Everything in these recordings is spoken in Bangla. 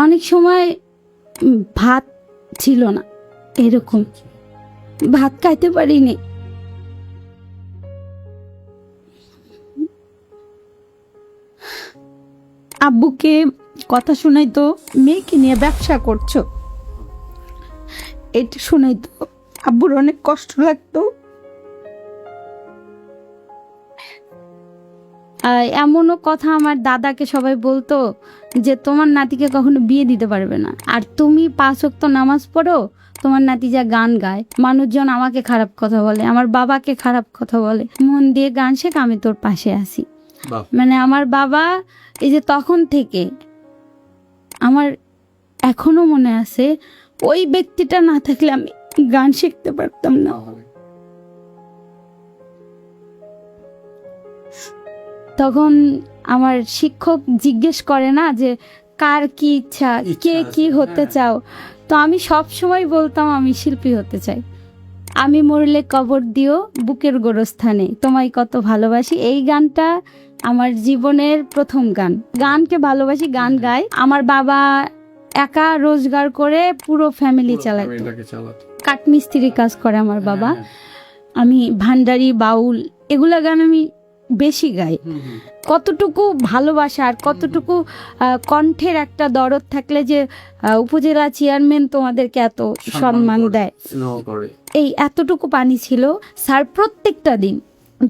অনেক সময় ভাত ছিল না, এরকম ভাত খাইতে পারিনি। আব্বুকে কথা শোনাইতো, মেয়েকে নিয়ে ব্যবসা করছো, এটা শোনাইতো। আব্বুর অনেক কষ্ট লাগতো। এমনও কথা আমার দাদাকে সবাই বলতো যে তোমার নাতিকে কখনো বিয়ে দিতে পারবে না, আর তুমি 5 ওয়াক্ত নামাজ পড়ো, তোমার নাতি যা গান গায়, মানুষজন আমাকে খারাপ কথা বলে, আমার বাবাকে খারাপ কথা বলে, মন দিয়ে গান শেখ, আমি তোর পাশে আছি। মানে আমার বাবা এই যে তখন থেকে, আমার এখনো মনে আছে, ওই ব্যক্তিটা না থাকলে আমি গান শিখতে পারতাম না। তখন আমার শিক্ষক জিজ্ঞেস করে না যে কার কি ইচ্ছা, কে কি হতে চাও, তো আমি সব সময় বলতাম আমি শিল্পী হতে চাই। আমি মরলে কবর দিও বুকের গোরস্থানে, তোমায় কত ভালোবাসি, এই গানটা আমার জীবনের প্রথম গান। গানকে ভালোবাসি, গান গাই। আমার বাবা একা রোজগার করে পুরো ফ্যামিলি চালায়, কাঠমিস্ত্রি কাজ করে আমার বাবা। আমি ভান্ডারি, বাউল, এগুলা গান আমি বেশি গাই। কতটুকু ভালোবাসা আর কতটুকু কণ্ঠের একটা দরদ থাকলে যে উপজেলা চেয়ারম্যান তোমাদেরকে এত সম্মান দেয়, এই এতটুকু পানি ছিল। স্যার প্রত্যেকটা দিন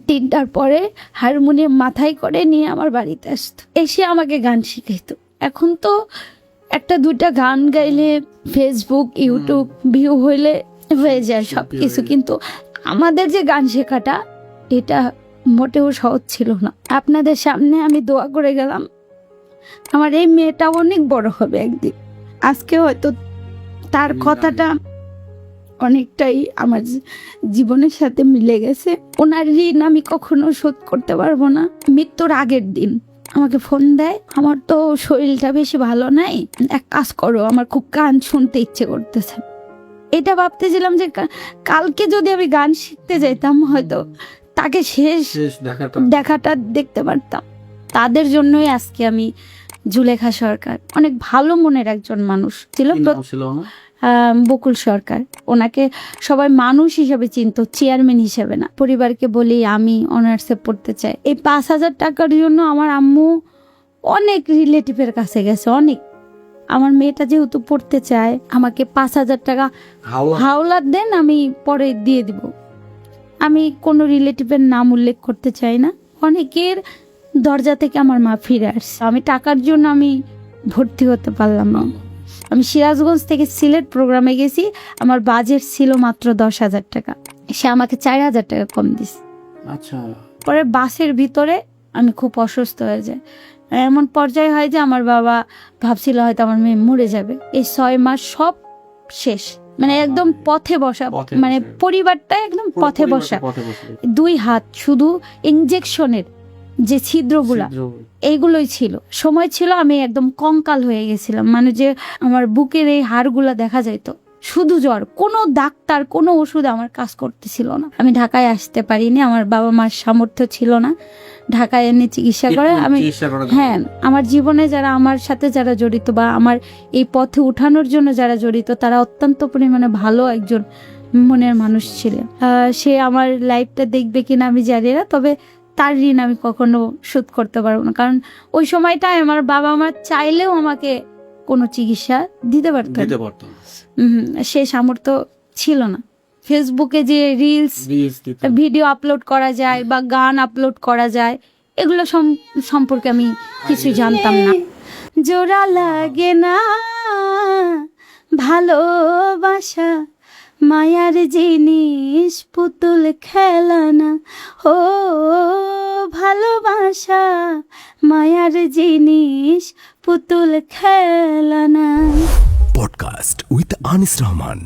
3টার পরে হারমোনিয়াম মাথায় করে নিয়ে আমার বাড়িতে আসতো, এসে আমাকে গান শিখাইতো। এখন তো 1-2টা গান গাইলে ফেসবুক, ইউটিউব ভিউ হইলে হয়ে যায় সব কিছু, কিন্তু আমাদের যে গান শেখাটা, এটা মোটেও সহজ ছিল না। আপনাদের সামনে আমি দোয়া করে গেলাম আমার এই মেয়েটা অনেক বড় হবে একদিন। আজকে হয়তো তার কথাটা অনেকটাই আমার জীবনের সাথে মিলে গেছে। ওনার ঋণ আমি কখনো শোধ করতে পারবো না। মৃত্যুর আগের দিন আমাকে ফোন দেয়, আমার তো শরীরটা বেশি ভালো নাই, এক কাজ করো, আমার খুব গান শুনতে ইচ্ছে করতেছে। এটা ভাবতেছিলাম যে কালকে যদি আমি গান শিখতে যাইতাম, হয়তো তাকে শেষ দেখাটা দেখতে পারতাম। তাদের জন্যই আজকে আমি, জুলেখা সরকার অনেক ভালো মনের একজন মানুষ ছিল, বকুল সরকার, ওনাকে সবাই মানুষ হিসেবে চিনতো, চেয়ারম্যান হিসেবে না। পরিবারকে বলি আমি অনার্সে পড়তে চাই, এই 5,000 টাকার জন্য আমার আম্মু অনেক রিলেটিভের কাছে গেছে, অনেক। আমার মেয়েটা যেহেতু পড়তে চায়, আমাকে 5,000 টাকা হাওলাত দেন, আমি পরে দিয়ে দিব। আমি কোনো রিলেটিভের নাম উল্লেখ করতে চাই না। অনেকের দরজা থেকে আমার মা ফিরে আসছে, আমি টাকার জন্য আমি ভর্তি হতে পারলাম না। আমি সিরাজগঞ্জ থেকে সিলেট প্রোগ্রামে গেছি, আমার বাজেট ছিল মাত্র 10,000 টাকা, সে আমাকে 4,000 টাকা কম দিছে। আচ্ছা, পরে বাসের ভিতরে আমি খুব অসুস্থ হয়ে যায়, এমন পর্যায়ে হয় যে আমার বাবা ভাবছিল হয়তো আমার মেয়ে মরে যাবে। এই 6 মাস সব শেষ, মানে একদম পথে বসা, মানে পরিবারটা একদম পথে বসা। 2 হাত শুধু ইনজেকশনের যে ছিদ্রগুলা, এইগুলোই ছিল। সময় ছিল আমি একদম কঙ্কাল হয়ে গেছিলাম, মানে যে আমার বুকের এই হাড়গুলা দেখা যাইতো। শুধু জ্বর, কোনো ডাক্তার, কোনো ওষুধ আমার কাজ করতেছিল না। আমি ঢাকায় আসতে পারিনি, আমার বাবা মার সামর্থ্য ছিল না ঢাকায় এনে চিকিৎসা করে। আমি হ্যাঁ, আমার জীবনে যারা আমার সাথে যারা জড়িত বা আমার এই পথে উঠানোর জন্য যারা জড়িত, তারা অত্যন্ত পরিমাণে ভালো একজন মনের মানুষ ছিল। সে আমার লাইফটা দেখবে কিনা আমি জানি না, তবে তার ঋণ আমি কখনো শোধ করতে পারবো না, কারণ ওই সময়টায় আমার বাবা মা চাইলেও আমাকে কোনো চিকিৎসা দিতে পারত না, সে সামর্থ্য ছিল না। ফেসবুকে যে রিলস ভিডিও আপলোড করা যায় বা গান আপলোড করা যায়, এগুলো সম্পর্কে আমি কিছু জানতাম না। জোড়া লাগে না ভালোবাসা, মায়ার জিনিস পুতুল খেলানা, ও ভালোবাসা মায়ার জিনিস পুতুল খেলানা। Podcast with Anis Rahman.